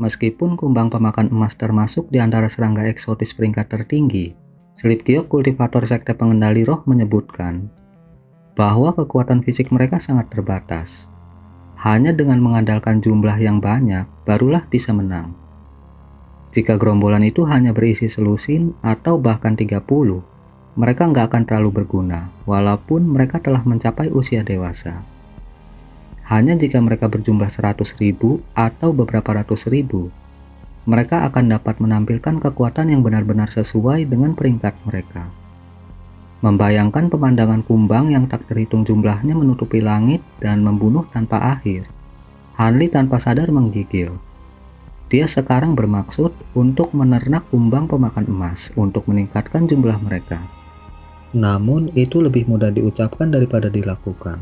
Meskipun kumbang pemakan emas termasuk di antara serangga eksotis peringkat tertinggi, Slipkiok kultivator sekte pengendali roh menyebutkan bahwa kekuatan fisik mereka sangat terbatas. Hanya dengan mengandalkan jumlah yang banyak, barulah bisa menang. Jika gerombolan itu hanya berisi selusin atau bahkan 30, mereka nggak akan terlalu berguna, walaupun mereka telah mencapai usia dewasa. Hanya jika mereka berjumlah 100.000 atau beberapa ratus ribu, mereka akan dapat menampilkan kekuatan yang benar-benar sesuai dengan peringkat mereka. Membayangkan pemandangan kumbang yang tak terhitung jumlahnya menutupi langit dan membunuh tanpa akhir, Hanli tanpa sadar menggigil. Dia sekarang bermaksud untuk menernak kumbang pemakan emas untuk meningkatkan jumlah mereka. Namun itu lebih mudah diucapkan daripada dilakukan.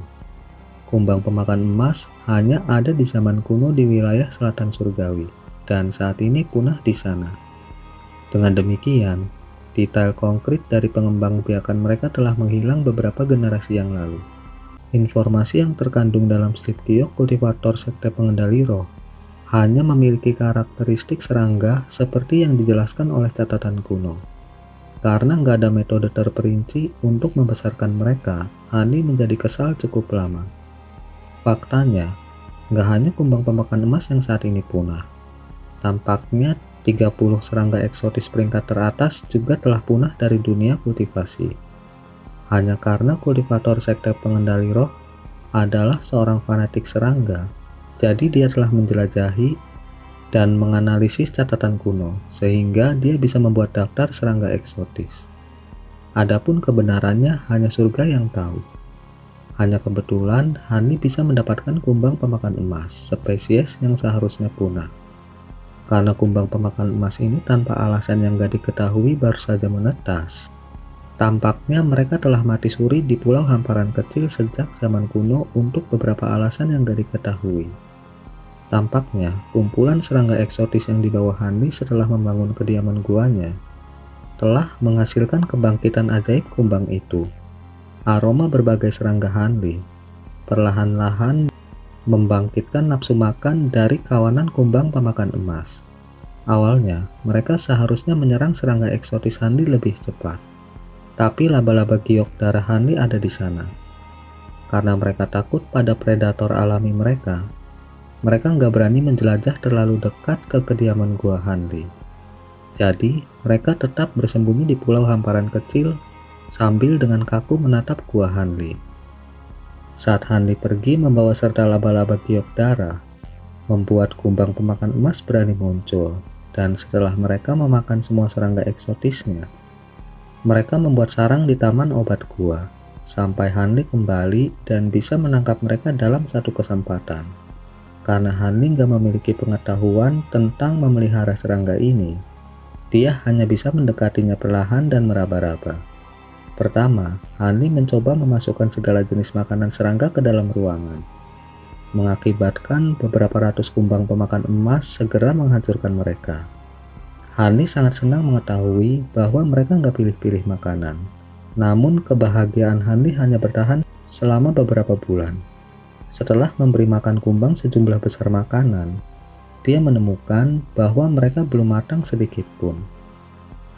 Kumbang pemakan emas hanya ada di zaman kuno di wilayah selatan surgawi, dan saat ini punah di sana. Dengan demikian, detail konkret dari pengembangbiakan mereka telah menghilang beberapa generasi yang lalu. Informasi yang terkandung dalam Slipkiok kultivator sekte pengendali roh hanya memiliki karakteristik serangga seperti yang dijelaskan oleh catatan kuno. Karena nggak ada metode terperinci untuk membesarkan mereka, Hani menjadi kesal cukup lama. Faktanya, nggak hanya kumbang pemakan emas yang saat ini punah. Tampaknya 30 serangga eksotis peringkat teratas juga telah punah dari dunia kultivasi. Hanya karena kultivator sekte pengendali roh adalah seorang fanatik serangga, jadi dia telah menjelajahi dan menganalisis catatan kuno, sehingga dia bisa membuat daftar serangga eksotis. Adapun kebenarannya hanya surga yang tahu. Hanya kebetulan Hani bisa mendapatkan kumbang pemakan emas, spesies yang seharusnya punah. Karena kumbang pemakan emas ini tanpa alasan yang gak diketahui baru saja menetas. Tampaknya mereka telah mati suri di pulau hamparan kecil sejak zaman kuno untuk beberapa alasan yang gak diketahui. Tampaknya kumpulan serangga eksotis yang dibawa Hanli setelah membangun kediaman guanya telah menghasilkan kebangkitan ajaib kumbang itu. Aroma berbagai serangga Hanli perlahan-lahan membangkitkan nafsu makan dari kawanan kumbang pemakan emas. Awalnya, mereka seharusnya menyerang serangga eksotis Hanli lebih cepat. Tapi laba-laba giok darah Hanli ada di sana. Karena mereka takut pada predator alami mereka nggak berani menjelajah terlalu dekat ke kediaman gua Hanli. Jadi, mereka tetap bersembunyi di pulau hamparan kecil sambil dengan kaku menatap gua Hanli. Saat Hanli pergi membawa serta laba-laba giok darah, membuat kumbang pemakan emas berani muncul, dan setelah mereka memakan semua serangga eksotisnya, mereka membuat sarang di taman obat gua, sampai Hanli kembali dan bisa menangkap mereka dalam satu kesempatan. Karena Hanli nggak memiliki pengetahuan tentang memelihara serangga ini, dia hanya bisa mendekatinya perlahan dan meraba-raba. Pertama, Hanli mencoba memasukkan segala jenis makanan serangga ke dalam ruangan, mengakibatkan beberapa ratus kumbang pemakan emas segera menghancurkan mereka. Hanli sangat senang mengetahui bahwa mereka nggak pilih-pilih makanan. Namun kebahagiaan Hanli hanya bertahan selama beberapa bulan. Setelah memberi makan kumbang sejumlah besar makanan, dia menemukan bahwa mereka belum matang sedikit pun.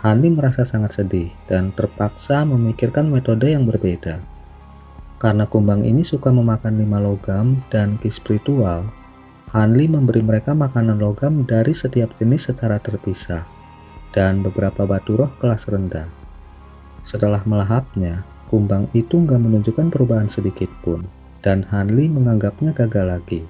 Hanli merasa sangat sedih dan terpaksa memikirkan metode yang berbeda. Karena kumbang ini suka memakan 5 logam dan ki spiritual, Hanli memberi mereka makanan logam dari setiap jenis secara terpisah, dan beberapa batu roh kelas rendah. Setelah melahapnya, kumbang itu nggak menunjukkan perubahan sedikit pun, dan Hanli menganggapnya gagal lagi.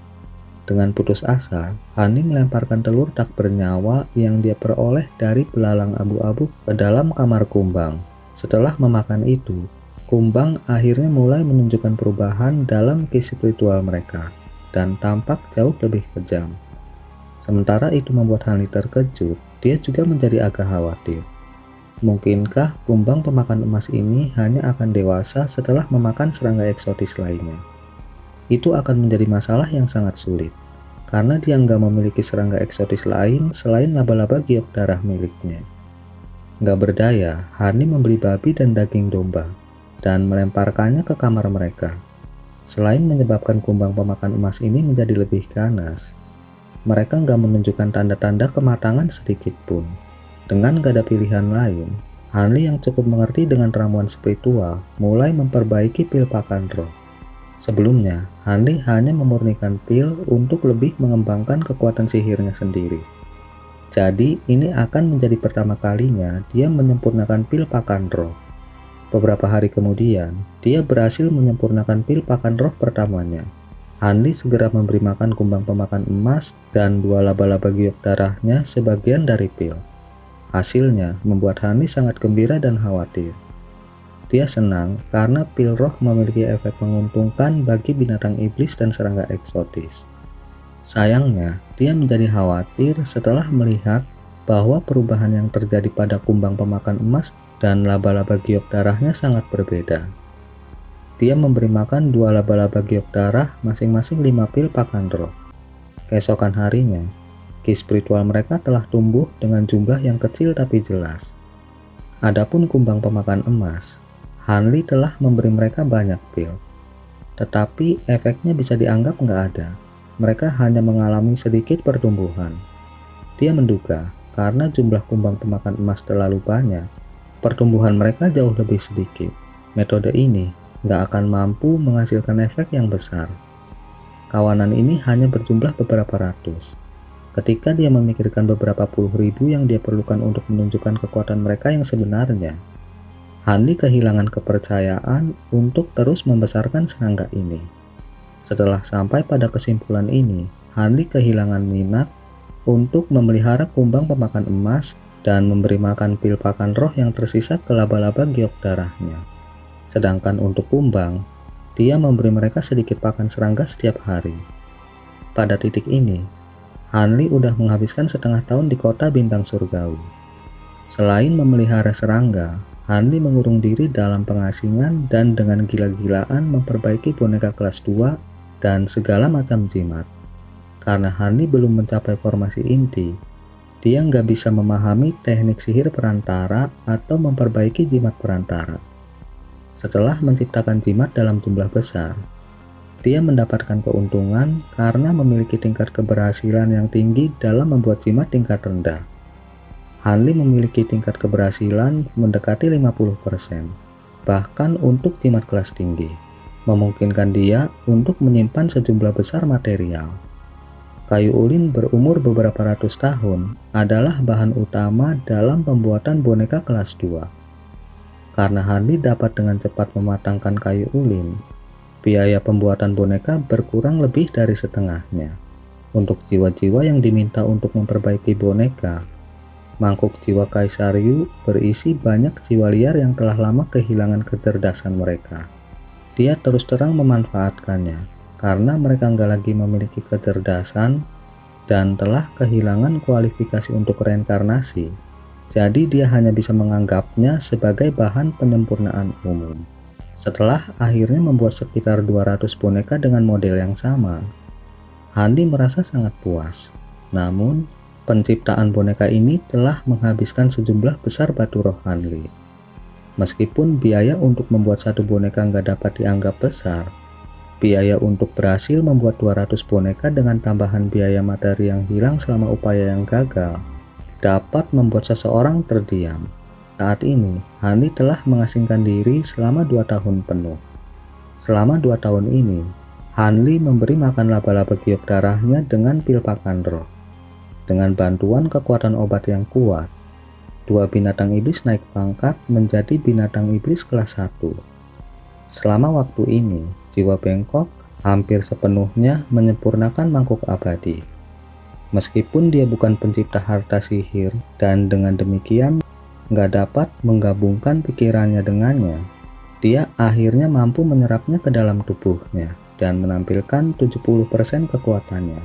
Dengan putus asa, Hanli melemparkan telur tak bernyawa yang dia peroleh dari belalang abu-abu ke dalam kamar kumbang. Setelah memakan itu, kumbang akhirnya mulai menunjukkan perubahan dalam ki spiritual mereka, dan tampak jauh lebih kejam. Sementara itu membuat Hanli terkejut, dia juga menjadi agak khawatir. Mungkinkah kumbang pemakan emas ini hanya akan dewasa setelah memakan serangga eksotis lainnya? Itu akan menjadi masalah yang sangat sulit, karena dia nggak memiliki serangga eksotis lain selain laba-laba giok darah miliknya. Nggak berdaya, Hanli membeli babi dan daging domba, dan melemparkannya ke kamar mereka. Selain menyebabkan kumbang pemakan emas ini menjadi lebih ganas, mereka nggak menunjukkan tanda-tanda kematangan sedikit pun. Dengan gak ada pilihan lain, Hanli yang cukup mengerti dengan ramuan spiritual mulai memperbaiki pil pakan roh. Sebelumnya, Hanli hanya memurnikan pil untuk lebih mengembangkan kekuatan sihirnya sendiri. Jadi, ini akan menjadi pertama kalinya dia menyempurnakan pil pakan roh. Beberapa hari kemudian, dia berhasil menyempurnakan pil pakan roh pertamanya. Hanli segera memberi makan kumbang pemakan emas dan 2 laba-laba giok darahnya sebagian dari pil. Hasilnya membuat Hanli sangat gembira dan khawatir. Dia senang karena pil roh memiliki efek menguntungkan bagi binatang iblis dan serangga eksotis. Sayangnya, dia menjadi khawatir setelah melihat bahwa perubahan yang terjadi pada kumbang pemakan emas dan laba-laba giok darahnya sangat berbeda. Dia memberi makan 2 laba-laba giok darah masing-masing 5 pil pakan roh. Keesokan harinya, ki spiritual mereka telah tumbuh dengan jumlah yang kecil tapi jelas. Adapun kumbang pemakan emas, Hanli telah memberi mereka banyak pil. Tetapi efeknya bisa dianggap nggak ada. Mereka hanya mengalami sedikit pertumbuhan. Dia menduga karena jumlah kumbang pemakan emas terlalu banyak, pertumbuhan mereka jauh lebih sedikit. Metode ini nggak akan mampu menghasilkan efek yang besar. Kawanan ini hanya berjumlah beberapa ratus. Ketika dia memikirkan beberapa puluh ribu yang dia perlukan untuk menunjukkan kekuatan mereka yang sebenarnya, Hanli kehilangan kepercayaan untuk terus membesarkan serangga ini. Setelah sampai pada kesimpulan ini, Hanli kehilangan minat untuk memelihara kumbang pemakan emas dan memberi makan pil pakan roh yang tersisa ke laba-laba giok darahnya. Sedangkan untuk kumbang, dia memberi mereka sedikit pakan serangga setiap hari. Pada titik ini, Hanli udah menghabiskan setengah tahun di kota bintang surgawi. Selain memelihara serangga, Hanli mengurung diri dalam pengasingan dan dengan gila-gilaan memperbaiki boneka kelas 2 dan segala macam jimat. Karena Hanli belum mencapai formasi inti, dia nggak bisa memahami teknik sihir perantara atau memperbaiki jimat perantara. Setelah menciptakan jimat dalam jumlah besar, dia mendapatkan keuntungan karena memiliki tingkat keberhasilan yang tinggi dalam membuat jimat tingkat rendah. Hanli memiliki tingkat keberhasilan mendekati 50%, bahkan untuk jimat kelas tinggi, memungkinkan dia untuk menyimpan sejumlah besar material. Kayu ulin berumur beberapa ratus tahun adalah bahan utama dalam pembuatan boneka kelas 2. Karena Hanli dapat dengan cepat mematangkan kayu ulin, biaya pembuatan boneka berkurang lebih dari setengahnya. Untuk jiwa-jiwa yang diminta untuk memperbaiki boneka, mangkuk jiwa Kaisar Yu berisi banyak jiwa liar yang telah lama kehilangan kecerdasan mereka. Dia terus terang memanfaatkannya karena mereka nggak lagi memiliki kecerdasan dan telah kehilangan kualifikasi untuk reinkarnasi. Jadi dia hanya bisa menganggapnya sebagai bahan penyempurnaan umum. Setelah akhirnya membuat sekitar 200 boneka dengan model yang sama, Hanli merasa sangat puas. Namun, penciptaan boneka ini telah menghabiskan sejumlah besar batu roh Hanli. Meskipun biaya untuk membuat satu boneka nggak dapat dianggap besar, biaya untuk berhasil membuat 200 boneka dengan tambahan biaya materi yang hilang selama upaya yang gagal dapat membuat seseorang terdiam. Saat ini, Hanli telah mengasingkan diri selama 2 tahun penuh. Selama 2 tahun ini, Hanli memberi makan laba-laba giok darahnya dengan pil pakan roh. Dengan bantuan kekuatan obat yang kuat, 2 binatang iblis naik pangkat menjadi binatang iblis kelas 1. Selama waktu ini, jiwa bengkok hampir sepenuhnya menyempurnakan mangkuk abadi. Meskipun dia bukan pencipta harta sihir dan dengan demikian nggak dapat menggabungkan pikirannya dengannya, dia akhirnya mampu menyerapnya ke dalam tubuhnya dan menampilkan 70% kekuatannya.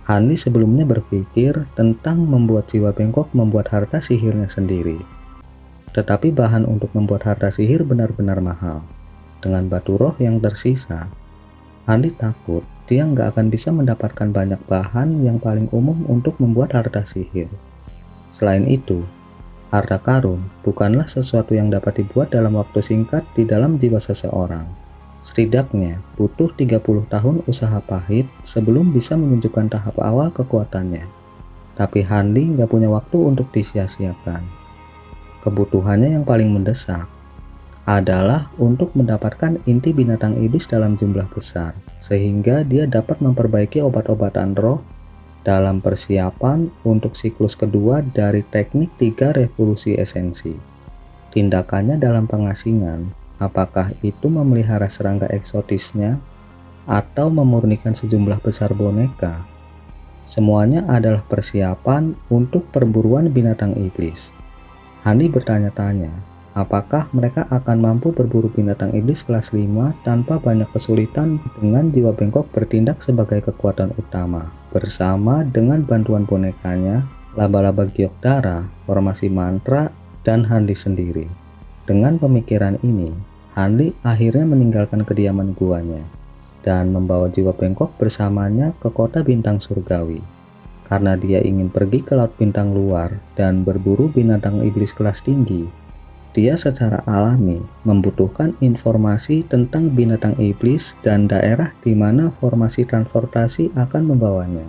Hanli sebelumnya berpikir tentang membuat jiwa bengkok membuat harta sihirnya sendiri. Tetapi bahan untuk membuat harta sihir benar-benar mahal. Dengan batu roh yang tersisa, Hanli takut dia nggak akan bisa mendapatkan banyak bahan yang paling umum untuk membuat harta sihir. Selain itu, harta karun bukanlah sesuatu yang dapat dibuat dalam waktu singkat di dalam jiwa seseorang. Setidaknya butuh 30 tahun usaha pahit sebelum bisa menunjukkan tahap awal kekuatannya. Tapi Hanli nggak punya waktu untuk disia-siakan. Kebutuhannya yang paling mendesak adalah untuk mendapatkan inti binatang iblis dalam jumlah besar, sehingga dia dapat memperbaiki obat-obatan roh dalam persiapan untuk siklus kedua dari teknik 3 revolusi esensi. Tindakannya dalam pengasingan, apakah itu memelihara serangga eksotisnya atau memurnikan sejumlah besar boneka, semuanya adalah persiapan untuk perburuan binatang iblis. Hanli bertanya-tanya, apakah mereka akan mampu berburu binatang iblis kelas 5 tanpa banyak kesulitan dengan jiwa bengkok bertindak sebagai kekuatan utama, bersama dengan bantuan bonekanya, laba-laba giok darah, formasi mantra, dan Hanli sendiri. Dengan pemikiran ini, Hanli akhirnya meninggalkan kediaman guanya dan membawa jiwa bengkok bersamanya ke kota bintang surgawi. Karena dia ingin pergi ke laut bintang luar dan berburu binatang iblis kelas tinggi, dia secara alami membutuhkan informasi tentang binatang iblis dan daerah di mana formasi transportasi akan membawanya.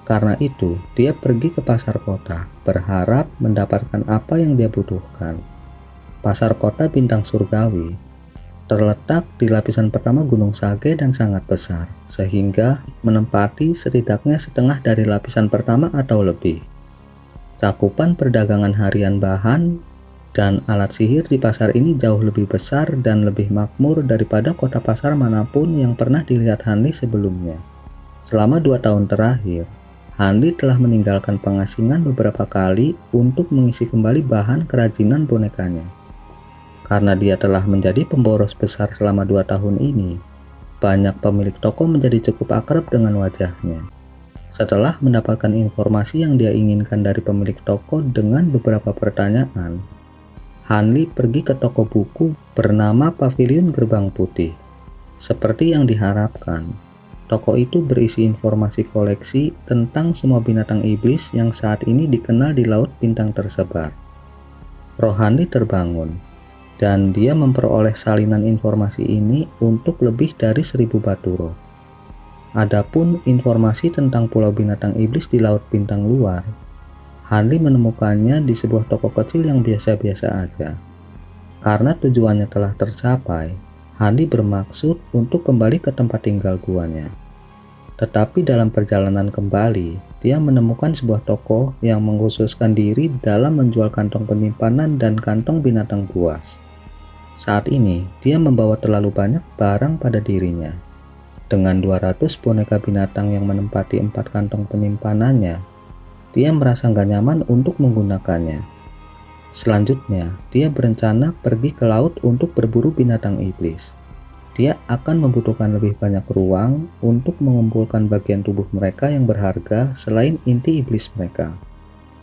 Karena itu, dia pergi ke pasar kota, berharap mendapatkan apa yang dia butuhkan. Pasar kota bintang surgawi terletak di lapisan pertama Gunung Sage dan sangat besar, sehingga menempati setidaknya setengah dari lapisan pertama atau lebih. Cakupan perdagangan harian bahan dan alat sihir di pasar ini jauh lebih besar dan lebih makmur daripada kota pasar manapun yang pernah dilihat Hanli sebelumnya. Selama 2 tahun terakhir, Hanli telah meninggalkan pengasingan beberapa kali untuk mengisi kembali bahan kerajinan bonekanya. Karena dia telah menjadi pemboros besar selama 2 tahun ini, banyak pemilik toko menjadi cukup akrab dengan wajahnya. Setelah mendapatkan informasi yang dia inginkan dari pemilik toko dengan beberapa pertanyaan, Hanli pergi ke toko buku bernama Pavilion Gerbang Putih. Seperti yang diharapkan, toko itu berisi informasi koleksi tentang semua binatang iblis yang saat ini dikenal di laut bintang tersebar. Roh Hanli terbangun, dan dia memperoleh salinan informasi ini untuk lebih dari 1000 batu roh. Adapun informasi tentang pulau binatang iblis di laut bintang luar, Hanli menemukannya di sebuah toko kecil yang biasa-biasa aja. Karena tujuannya telah tercapai, Hanli bermaksud untuk kembali ke tempat tinggal guanya. Tetapi dalam perjalanan kembali, dia menemukan sebuah toko yang mengkhususkan diri dalam menjual kantong penyimpanan dan kantong binatang buas. Saat ini, dia membawa terlalu banyak barang pada dirinya. Dengan 200 boneka binatang yang menempati 4 kantong penyimpanannya, dia merasa nggak nyaman untuk menggunakannya. Selanjutnya, dia berencana pergi ke laut untuk berburu binatang iblis. Dia akan membutuhkan lebih banyak ruang untuk mengumpulkan bagian tubuh mereka yang berharga selain inti iblis mereka.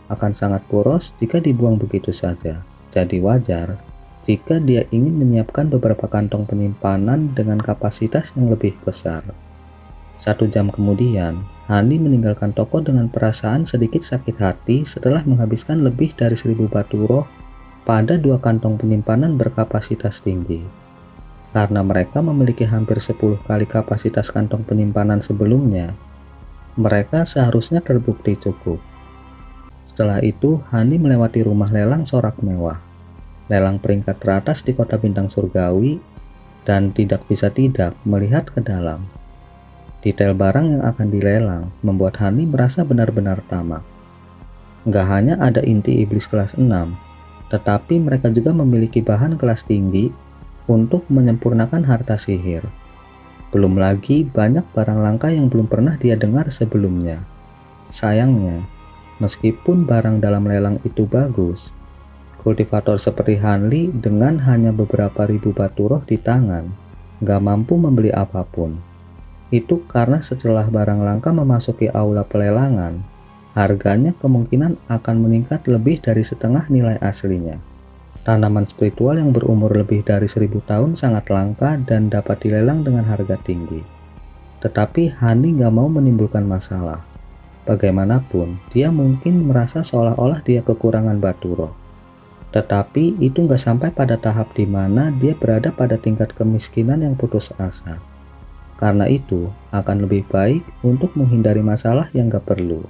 Akan sangat boros jika dibuang begitu saja. Jadi wajar jika dia ingin menyiapkan beberapa kantong penyimpanan dengan kapasitas yang lebih besar. 1 jam kemudian, Hanli meninggalkan toko dengan perasaan sedikit sakit hati setelah menghabiskan lebih dari 1000 batu roh pada 2 kantong penyimpanan berkapasitas tinggi. Karena mereka memiliki hampir 10 kali kapasitas kantong penyimpanan sebelumnya, mereka seharusnya terbukti cukup. Setelah itu, Hanli melewati rumah lelang sorak mewah, lelang peringkat teratas di kota bintang surgawi, dan tidak bisa tidak melihat ke dalam. Detail barang yang akan dilelang membuat Hanli merasa benar-benar tamak. Nggak hanya ada inti iblis kelas 6, tetapi mereka juga memiliki bahan kelas tinggi untuk menyempurnakan harta sihir. Belum lagi banyak barang langka yang belum pernah dia dengar sebelumnya. Sayangnya, meskipun barang dalam lelang itu bagus, kultivator seperti Hanli dengan hanya beberapa ribu batu roh di tangan nggak mampu membeli apapun. Itu karena setelah barang langka memasuki aula pelelangan, harganya kemungkinan akan meningkat lebih dari setengah nilai aslinya. Tanaman spiritual yang berumur lebih dari 1000 tahun sangat langka dan dapat dilelang dengan harga tinggi. Tetapi Hanli nggak mau menimbulkan masalah. Bagaimanapun, dia mungkin merasa seolah-olah dia kekurangan batu roh. Tetapi itu nggak sampai pada tahap di mana dia berada pada tingkat kemiskinan yang putus asa. Karena itu, akan lebih baik untuk menghindari masalah yang nggak perlu.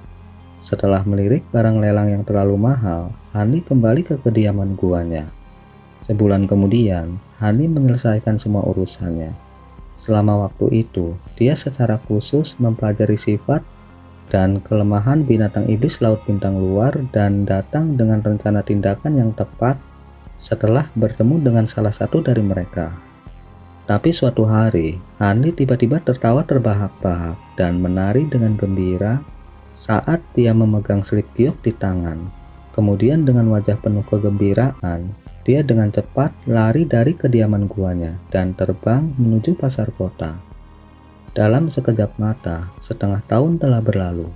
Setelah melirik barang lelang yang terlalu mahal, Hani kembali ke kediaman guanya. Sebulan kemudian, Hani menyelesaikan semua urusannya. Selama waktu itu, dia secara khusus mempelajari sifat dan kelemahan binatang iblis laut bintang luar dan datang dengan rencana tindakan yang tepat setelah bertemu dengan salah satu dari mereka. Tapi suatu hari, Hani tiba-tiba tertawa terbahak-bahak dan menari dengan gembira saat dia memegang selip giok di tangan. Kemudian dengan wajah penuh kegembiraan, dia dengan cepat lari dari kediaman guanya dan terbang menuju pasar kota. Dalam sekejap mata, setengah tahun telah berlalu.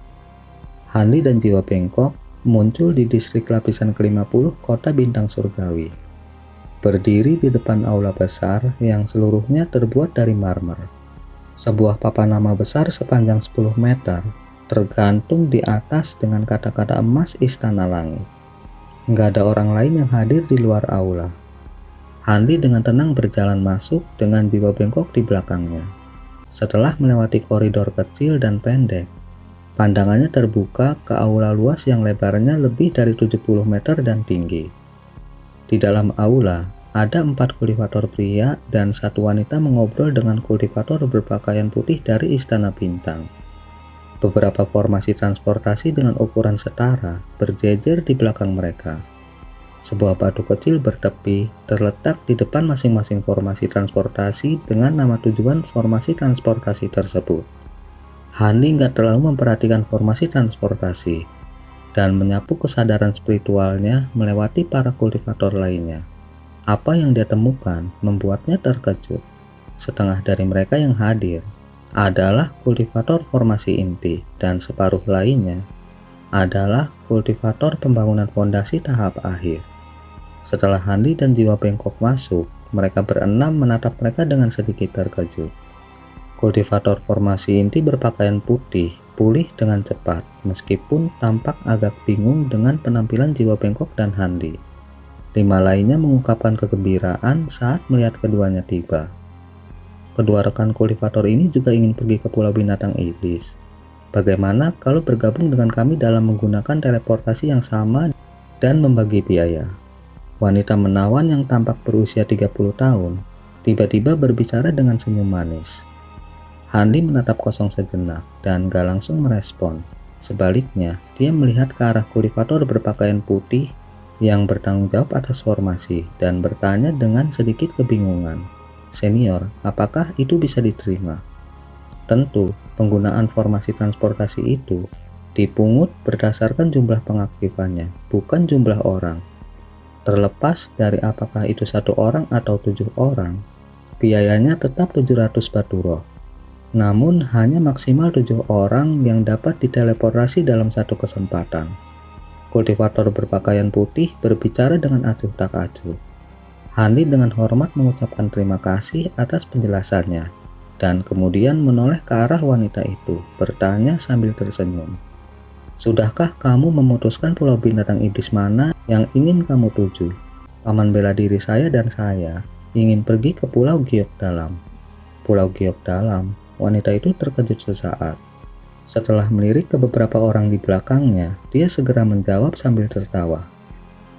Hani dan jiwa bengkok muncul di distrik lapisan ke-50 kota bintang surgawi. Berdiri di depan aula besar yang seluruhnya terbuat dari marmer. Sebuah papan nama besar sepanjang 10 meter tergantung di atas dengan kata-kata emas Istana Langit. Nggak ada orang lain yang hadir di luar aula. Hani dengan tenang berjalan masuk dengan jiwa bengkok di belakangnya. Setelah melewati koridor kecil dan pendek, pandangannya terbuka ke aula luas yang lebarnya lebih dari 70 meter dan tinggi. Di dalam aula, ada 4 kultivator pria dan 1 wanita mengobrol dengan kultivator berpakaian putih dari Istana Bintang. Beberapa formasi transportasi dengan ukuran setara berjejer di belakang mereka. Sebuah batu kecil bertepi terletak di depan masing-masing formasi transportasi dengan nama tujuan formasi transportasi tersebut. Hani nggak terlalu memperhatikan formasi transportasi dan menyapu kesadaran spiritualnya melewati para kultivator lainnya. Apa yang dia temukan membuatnya terkejut. Setengah dari mereka yang hadir adalah kultivator formasi inti dan separuh lainnya adalah kultivator pembangunan fondasi tahap akhir. Setelah Hani dan jiwa bengkok masuk, mereka berenam menatap mereka dengan sedikit terkejut. Kultivator formasi inti berpakaian putih pulih dengan cepat, meskipun tampak agak bingung dengan penampilan jiwa bengkok dan Handi. 5 lainnya mengungkapkan kegembiraan saat melihat keduanya tiba. Kedua rekan kultivator ini juga ingin pergi ke Pulau Binatang Iblis. Bagaimana kalau bergabung dengan kami dalam menggunakan teleportasi yang sama dan membagi biaya? Wanita menawan yang tampak berusia 30 tahun, tiba-tiba berbicara dengan senyum manis. Handi menatap kosong sejenak dan gak langsung merespon. Sebaliknya, dia melihat ke arah kultivator berpakaian putih yang bertanggung jawab atas formasi dan bertanya dengan sedikit kebingungan. Senior, apakah itu bisa diterima? Tentu, penggunaan formasi transportasi itu dipungut berdasarkan jumlah pengaktifannya, bukan jumlah orang. Terlepas dari apakah itu 1 orang atau 7 orang, biayanya tetap 700 batu roh. Namun hanya maksimal 7 orang yang dapat diteleportasi dalam satu kesempatan. Kultivator berpakaian putih berbicara dengan acuh tak acuh. Hani dengan hormat mengucapkan terima kasih atas penjelasannya dan kemudian menoleh ke arah wanita itu, bertanya sambil tersenyum. Sudahkah kamu memutuskan Pulau Binatang Iblis mana yang ingin kamu tuju? Paman bela diri saya dan saya ingin pergi ke Pulau Giok Dalam. Pulau Giok Dalam. Wanita itu terkejut sesaat. Setelah melirik ke beberapa orang di belakangnya, dia segera menjawab sambil tertawa.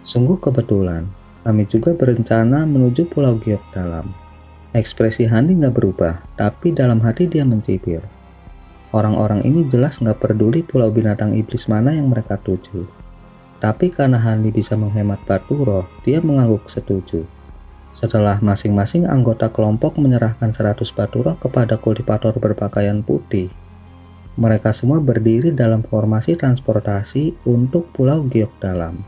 Sungguh kebetulan, kami juga berencana menuju Pulau Giok Dalam. Ekspresi Hani nggak berubah, tapi dalam hati dia mencibir. Orang-orang ini jelas nggak peduli Pulau Binatang Iblis mana yang mereka tuju. Tapi karena Hani bisa menghemat batu roh, dia mengangguk setuju. Setelah masing-masing anggota kelompok menyerahkan 100 batu roh kepada kultivator berpakaian putih, mereka semua berdiri dalam formasi transportasi untuk Pulau Giok Dalam.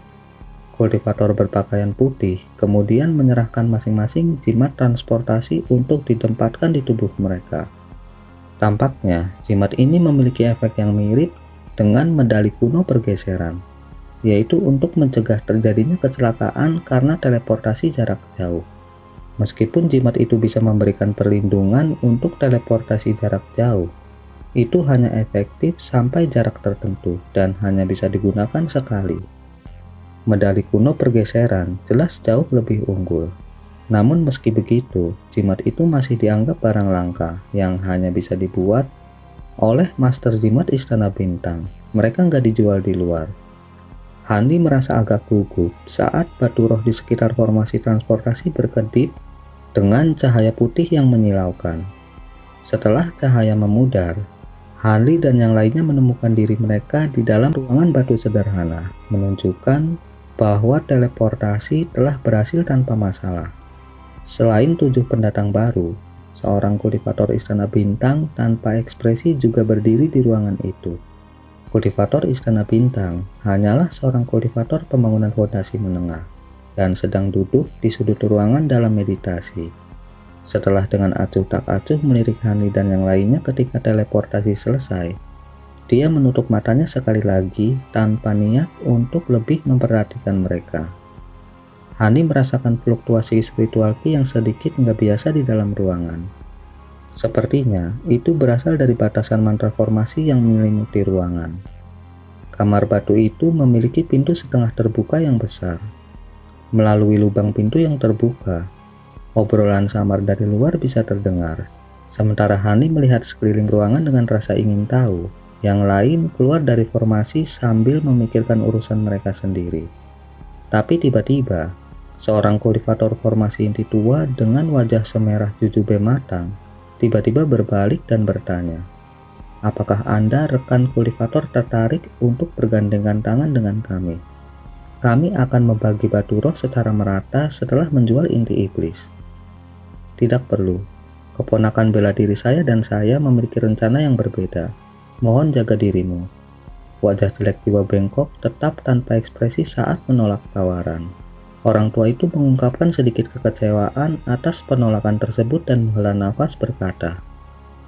Kultivator berpakaian putih kemudian menyerahkan masing-masing jimat transportasi untuk ditempatkan di tubuh mereka. Tampaknya, jimat ini memiliki efek yang mirip dengan medali kuno pergeseran, yaitu untuk mencegah terjadinya kecelakaan karena teleportasi jarak jauh. Meskipun jimat itu bisa memberikan perlindungan untuk teleportasi jarak jauh, itu hanya efektif sampai jarak tertentu dan hanya bisa digunakan sekali. Medali kuno pergeseran jelas jauh lebih unggul. Namun meski begitu, jimat itu masih dianggap barang langka yang hanya bisa dibuat oleh Master Jimat Istana Bintang. Mereka nggak dijual di luar. Hani merasa agak gugup saat batu roh di sekitar formasi transportasi berkedip dengan cahaya putih yang menyilaukan. Setelah cahaya memudar, Hani dan yang lainnya menemukan diri mereka di dalam ruangan batu sederhana, menunjukkan bahwa teleportasi telah berhasil tanpa masalah. Selain 7 pendatang baru, seorang kultivator Istana Bintang tanpa ekspresi juga berdiri di ruangan itu. Kultivator Istana Bintang hanyalah seorang kultivator pembangunan fondasi menengah dan sedang duduk di sudut ruangan dalam meditasi. Setelah dengan acuh tak acuh melirik Hani dan yang lainnya ketika teleportasi selesai, dia menutup matanya sekali lagi tanpa niat untuk lebih memperhatikan mereka. Hani merasakan fluktuasi spiritual ki yang sedikit nggak biasa di dalam ruangan. Sepertinya itu berasal dari batasan mantra formasi yang menyelimuti ruangan. Kamar batu itu memiliki pintu setengah terbuka yang besar. Melalui lubang pintu yang terbuka, obrolan samar dari luar bisa terdengar. Sementara Hani melihat sekeliling ruangan dengan rasa ingin tahu. Yang lain keluar dari formasi sambil memikirkan urusan mereka sendiri. Tapi tiba-tiba, seorang kultivator formasi inti tua dengan wajah semerah jujube matang tiba-tiba berbalik dan bertanya, "Apakah Anda rekan kultivator tertarik untuk bergandengan tangan dengan kami? Kami akan membagi batu roh secara merata setelah menjual inti iblis." "Tidak perlu. Keponakan bela diri saya dan saya memiliki rencana yang berbeda. Mohon jaga dirimu." Wajah jelek jiwa bengkok tetap tanpa ekspresi saat menolak tawaran. Orang tua itu mengungkapkan sedikit kekecewaan atas penolakan tersebut dan menghela nafas berkata,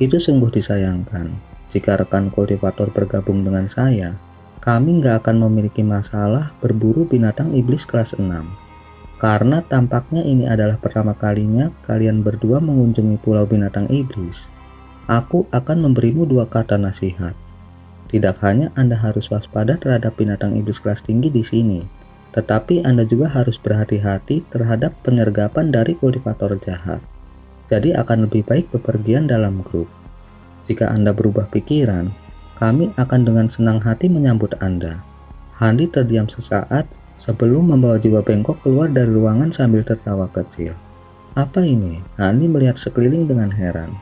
"Itu sungguh disayangkan. Jika rekan kultivator bergabung dengan saya, kami nggak akan memiliki masalah berburu binatang iblis kelas 6. Karena tampaknya ini adalah pertama kalinya kalian berdua mengunjungi pulau binatang iblis. Aku akan memberimu 2 kata nasihat. Tidak hanya Anda harus waspada terhadap binatang iblis kelas tinggi di sini, tetapi Anda juga harus berhati-hati terhadap penyergapan dari kultivator jahat. Jadi akan lebih baik bepergian dalam grup. Jika Anda berubah pikiran, kami akan dengan senang hati menyambut Anda." Hani terdiam sesaat sebelum membawa jiwa bengkok keluar dari ruangan sambil tertawa kecil. "Apa ini?" Hani melihat sekeliling dengan heran.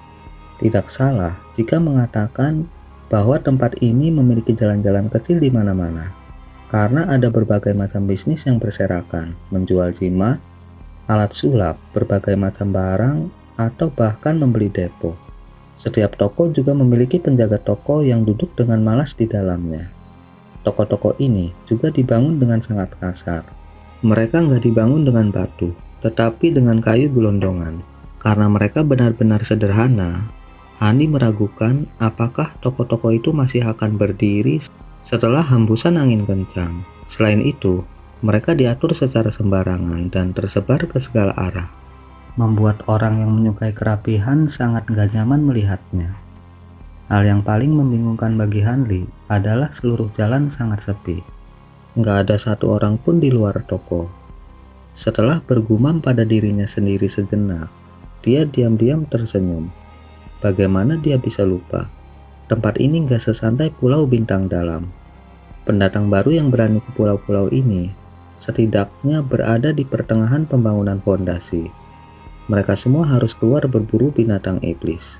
Tidak salah jika mengatakan bahwa tempat ini memiliki jalan-jalan kecil di mana-mana. Karena ada berbagai macam bisnis yang berserakan, menjual jimat, alat sulap, berbagai macam barang, atau bahkan membeli depo. Setiap toko juga memiliki penjaga toko yang duduk dengan malas di dalamnya. Toko-toko ini juga dibangun dengan sangat kasar. Mereka nggak dibangun dengan batu, tetapi dengan kayu gelondongan. Karena mereka benar-benar sederhana, Hani meragukan apakah toko-toko itu masih akan berdiri setelah hembusan angin kencang. Selain itu, mereka diatur secara sembarangan dan tersebar ke segala arah, membuat orang yang menyukai kerapihan sangat gak nyaman melihatnya. Hal yang paling membingungkan bagi Hanli adalah seluruh jalan sangat sepi. Nggak ada satu orang pun di luar toko. Setelah bergumam pada dirinya sendiri sejenak, dia diam-diam tersenyum. Bagaimana dia bisa lupa? Tempat ini nggak sesantai Pulau Bintang Dalam. Pendatang baru yang berani ke pulau-pulau ini setidaknya berada di pertengahan pembangunan fondasi. Mereka semua harus keluar berburu binatang iblis.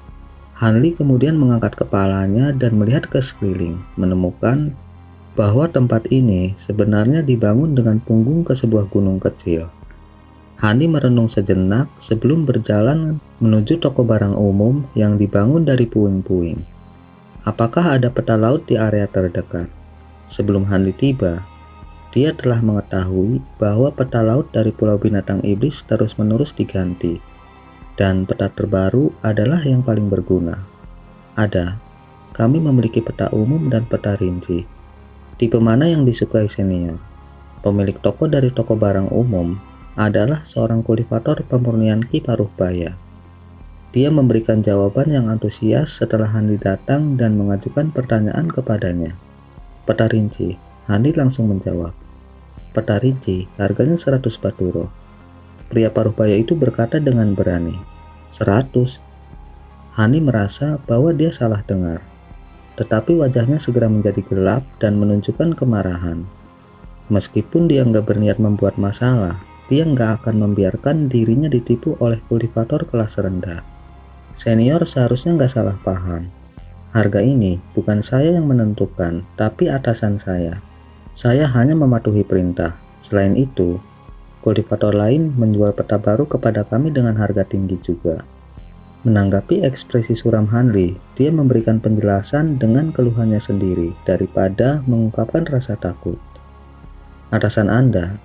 Hanli kemudian mengangkat kepalanya dan melihat ke sekeliling, menemukan bahwa tempat ini sebenarnya dibangun dengan punggung ke sebuah gunung kecil. Hani merenung sejenak sebelum berjalan menuju toko barang umum yang dibangun dari puing-puing. Apakah ada peta laut di area terdekat? Sebelum Hanli tiba, dia telah mengetahui bahwa peta laut dari Pulau Binatang Iblis terus-menerus diganti, dan peta terbaru adalah yang paling berguna. Ada, kami memiliki peta umum dan peta rinci. Tipe mana yang disukai senior? Pemilik toko dari toko barang umum adalah seorang kultivator pemurnian ki paruh baya. Dia memberikan jawaban yang antusias setelah Hanli datang dan mengajukan pertanyaan kepadanya. Peta rinci, Hanli langsung menjawab. peta rinci, harganya 100 batu roh. Pria paruh baya itu berkata dengan berani, 100. Hani merasa bahwa dia salah dengar. Tetapi wajahnya segera menjadi gelap dan menunjukkan kemarahan. Meskipun dia nggak berniat membuat masalah, dia nggak akan membiarkan dirinya ditipu oleh kultivator kelas rendah. Senior seharusnya nggak salah paham. Harga ini bukan saya yang menentukan, tapi atasan saya. Saya hanya mematuhi perintah. Selain itu, kultivator lain menjual peta baru kepada kami dengan harga tinggi juga. Menanggapi ekspresi suram Hanli, dia memberikan penjelasan dengan keluhannya sendiri daripada mengungkapkan rasa takut. Atasan Anda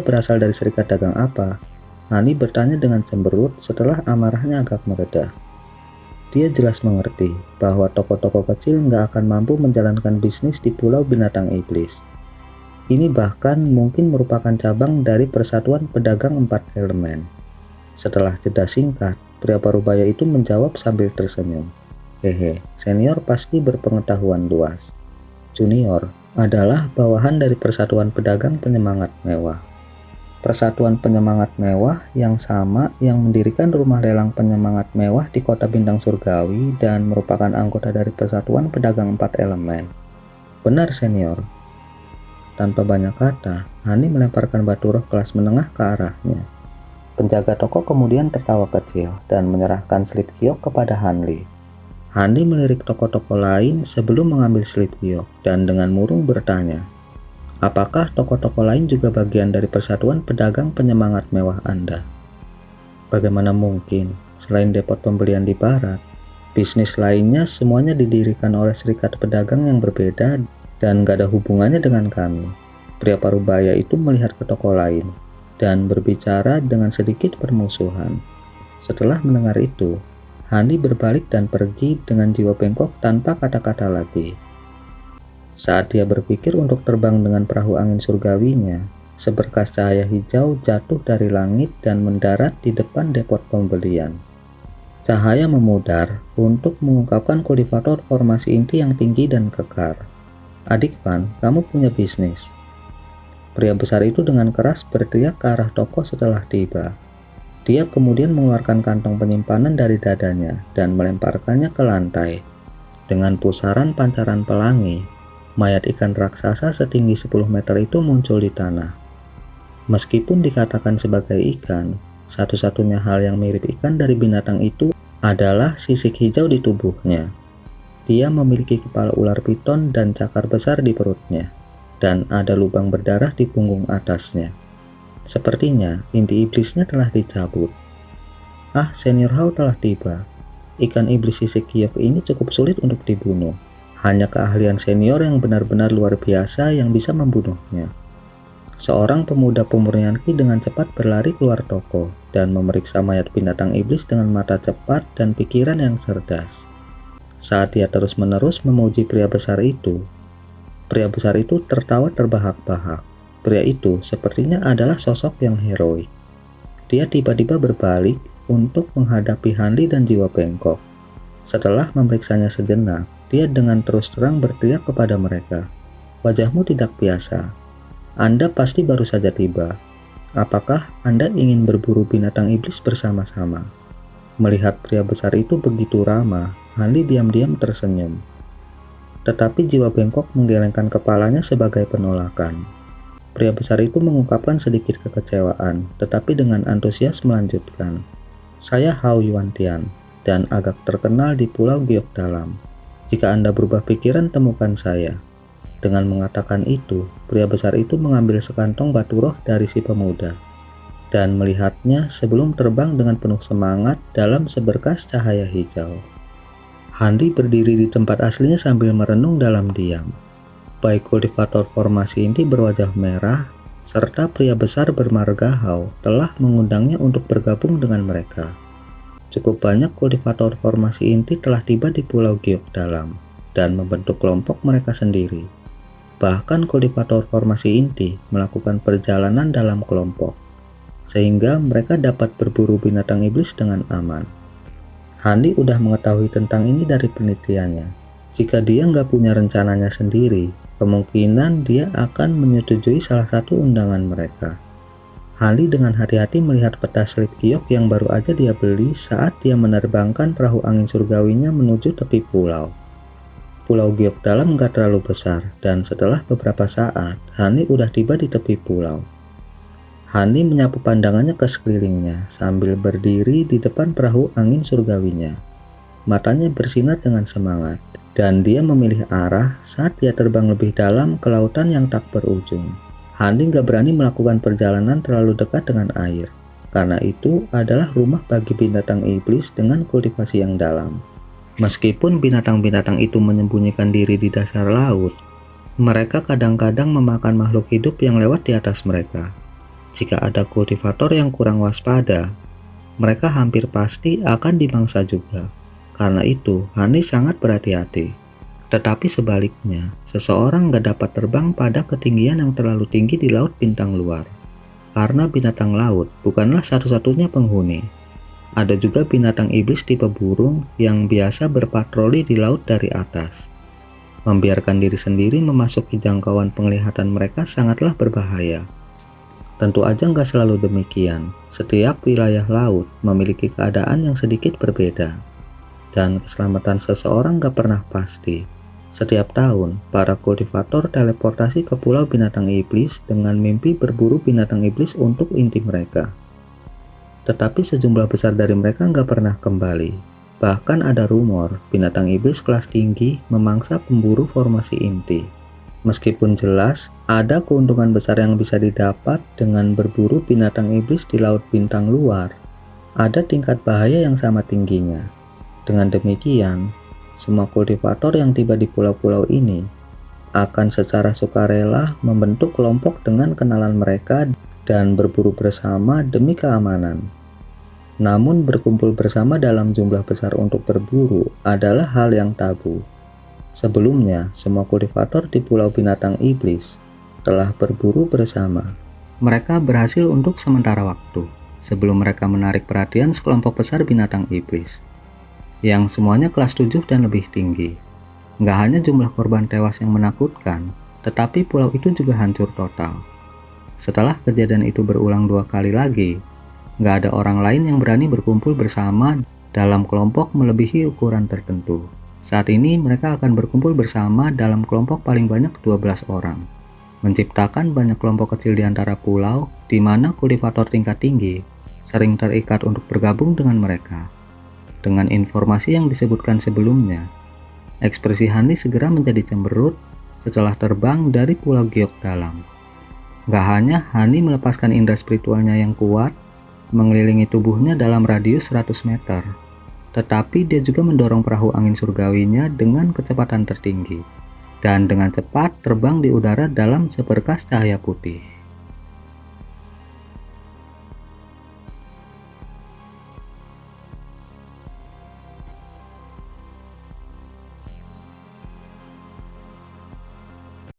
berasal dari serikat dagang apa? Hani bertanya dengan cemberut setelah amarahnya agak mereda. Dia jelas mengerti bahwa toko-toko kecil nggak akan mampu menjalankan bisnis di Pulau Binatang Iblis. Ini bahkan mungkin merupakan cabang dari Persatuan Pedagang Empat Elemen. Setelah jeda singkat, pria parubaya itu menjawab sambil tersenyum. Hehe, senior pasti berpengetahuan luas. Junior adalah bawahan dari Persatuan Pedagang Penyemangat Mewah. Persatuan Penyemangat Mewah yang sama yang mendirikan rumah lelang penyemangat mewah di Kota Bintang Surgawi dan merupakan anggota dari Persatuan Pedagang Empat Elemen. Benar, senior. Tanpa banyak kata, Hani melemparkan batu roh kelas menengah ke arahnya. Penjaga toko kemudian tertawa kecil dan menyerahkan slip giok kepada Hanli. Hanli melirik toko-toko lain sebelum mengambil slip giok dan dengan murung bertanya, apakah toko-toko lain juga bagian dari Persatuan Pedagang Penyemangat Mewah Anda? Bagaimana mungkin, selain depot pembelian di barat, bisnis lainnya semuanya didirikan oleh serikat pedagang yang berbeda dan gak ada hubungannya dengan kami. Pria parubaya itu melihat ke toko lain dan berbicara dengan sedikit permusuhan. Setelah mendengar itu, Hani berbalik dan pergi dengan jiwa bengkok tanpa kata-kata lagi. Saat dia berpikir untuk terbang dengan perahu angin surgawinya, seberkas cahaya hijau jatuh dari langit dan mendarat di depan depot pembelian. Cahaya memudar untuk mengungkapkan kultivator formasi inti yang tinggi dan kekar. Adik Van, kamu punya bisnis. Pria besar itu dengan keras berteriak ke arah toko setelah tiba. Dia kemudian mengeluarkan kantong penyimpanan dari dadanya dan melemparkannya ke lantai. Dengan pusaran pancaran pelangi, mayat ikan raksasa setinggi 10 meter itu muncul di tanah. Meskipun dikatakan sebagai ikan, satu-satunya hal yang mirip ikan dari binatang itu adalah sisik hijau di tubuhnya. Dia memiliki kepala ular piton dan cakar besar di perutnya, dan ada lubang berdarah di punggung atasnya. Sepertinya inti iblisnya telah dicabut. Senior Hao telah tiba. Ikan iblis sisik giok ini cukup sulit untuk dibunuh. Hanya keahlian senior yang benar-benar luar biasa yang bisa membunuhnya. Seorang pemuda pemurnian Qi dengan cepat berlari keluar toko dan memeriksa mayat binatang iblis dengan mata cepat dan pikiran yang cerdas. Saat dia terus-menerus memuji pria besar itu tertawa terbahak-bahak. Pria itu sepertinya adalah sosok yang heroik. Dia tiba-tiba berbalik untuk menghadapi Hanli dan jiwa bengkok. Setelah memeriksanya sejenak, dia dengan terus terang berteriak kepada mereka, "Wajahmu tidak biasa. Anda pasti baru saja tiba. Apakah Anda ingin berburu binatang iblis bersama-sama?" Melihat pria besar itu begitu ramah, Hanli diam-diam tersenyum. Tetapi jiwa bengkok menggelengkan kepalanya sebagai penolakan. Pria besar itu mengungkapkan sedikit kekecewaan, tetapi dengan antusias melanjutkan, "Saya Hao Yuantian, dan agak terkenal di Pulau Giok Dalam. Jika Anda berubah pikiran, temukan saya." Dengan mengatakan itu, pria besar itu mengambil sekantong batu roh dari si pemuda, dan melihatnya sebelum terbang dengan penuh semangat dalam seberkas cahaya hijau. Hanli berdiri di tempat aslinya sambil merenung dalam diam. Baik kultivator formasi inti berwajah merah, serta pria besar bermarga Hao telah mengundangnya untuk bergabung dengan mereka. Cukup banyak kultivator formasi inti telah tiba di Pulau Giok Dalam dan membentuk kelompok mereka sendiri. Bahkan kultivator formasi inti melakukan perjalanan dalam kelompok, sehingga mereka dapat berburu binatang iblis dengan aman. Hanli udah mengetahui tentang ini dari penelitiannya. Jika dia nggak punya rencananya sendiri, kemungkinan dia akan menyetujui salah satu undangan mereka. Hani dengan hati-hati melihat peta selip giok yang baru aja dia beli saat dia menerbangkan perahu angin surgawinya menuju tepi pulau. Pulau giok dalam gak terlalu besar, dan setelah beberapa saat, Hani udah tiba di tepi pulau. Hani menyapu pandangannya ke sekelilingnya sambil berdiri di depan perahu angin surgawinya. Matanya bersinar dengan semangat, dan dia memilih arah saat dia terbang lebih dalam ke lautan yang tak berujung. Hani gak berani melakukan perjalanan terlalu dekat dengan air, karena itu adalah rumah bagi binatang iblis dengan kultivasi yang dalam. Meskipun binatang-binatang itu menyembunyikan diri di dasar laut, mereka kadang-kadang memakan makhluk hidup yang lewat di atas mereka. Jika ada kultivator yang kurang waspada, mereka hampir pasti akan dimangsa juga. Karena itu, Hani sangat berhati-hati. Tetapi sebaliknya, seseorang gak dapat terbang pada ketinggian yang terlalu tinggi di laut bintang luar. Karena binatang laut bukanlah satu-satunya penghuni. Ada juga binatang iblis tipe burung yang biasa berpatroli di laut dari atas. Membiarkan diri sendiri memasuki jangkauan penglihatan mereka sangatlah berbahaya. Tentu aja nggak selalu demikian. Setiap wilayah laut memiliki keadaan yang sedikit berbeda. Dan keselamatan seseorang gak pernah pasti. Setiap tahun, para kultivator teleportasi ke pulau binatang iblis dengan mimpi berburu binatang iblis untuk inti mereka. Tetapi sejumlah besar dari mereka nggak pernah kembali. Bahkan ada rumor binatang iblis kelas tinggi memangsa pemburu formasi inti. Meskipun jelas ada keuntungan besar yang bisa didapat dengan berburu binatang iblis di laut bintang luar, ada tingkat bahaya yang sama tingginya. Dengan demikian, semua kultivator yang tiba di pulau-pulau ini akan secara sukarela membentuk kelompok dengan kenalan mereka dan berburu bersama demi keamanan. Namun berkumpul bersama dalam jumlah besar untuk berburu adalah hal yang tabu. Sebelumnya, semua kultivator di Pulau Binatang Iblis telah berburu bersama. Mereka berhasil untuk sementara waktu, sebelum mereka menarik perhatian sekelompok besar binatang iblis, yang semuanya kelas 7 dan lebih tinggi. Nggak hanya jumlah korban tewas yang menakutkan, tetapi pulau itu juga hancur total. Setelah kejadian itu berulang 2 kali lagi, nggak ada orang lain yang berani berkumpul bersama dalam kelompok melebihi ukuran tertentu. Saat ini mereka akan berkumpul bersama dalam kelompok paling banyak 12 orang, menciptakan banyak kelompok kecil di antara pulau, di mana kultivator tingkat tinggi sering terikat untuk bergabung dengan mereka. Dengan informasi yang disebutkan sebelumnya, ekspresi Hani segera menjadi cemberut setelah terbang dari pulau giok dalam. Gak hanya Hani melepaskan indera spiritualnya yang kuat, mengelilingi tubuhnya dalam radius 100 meter, tetapi dia juga mendorong perahu angin surgawinya dengan kecepatan tertinggi, dan dengan cepat terbang di udara dalam seberkas cahaya putih.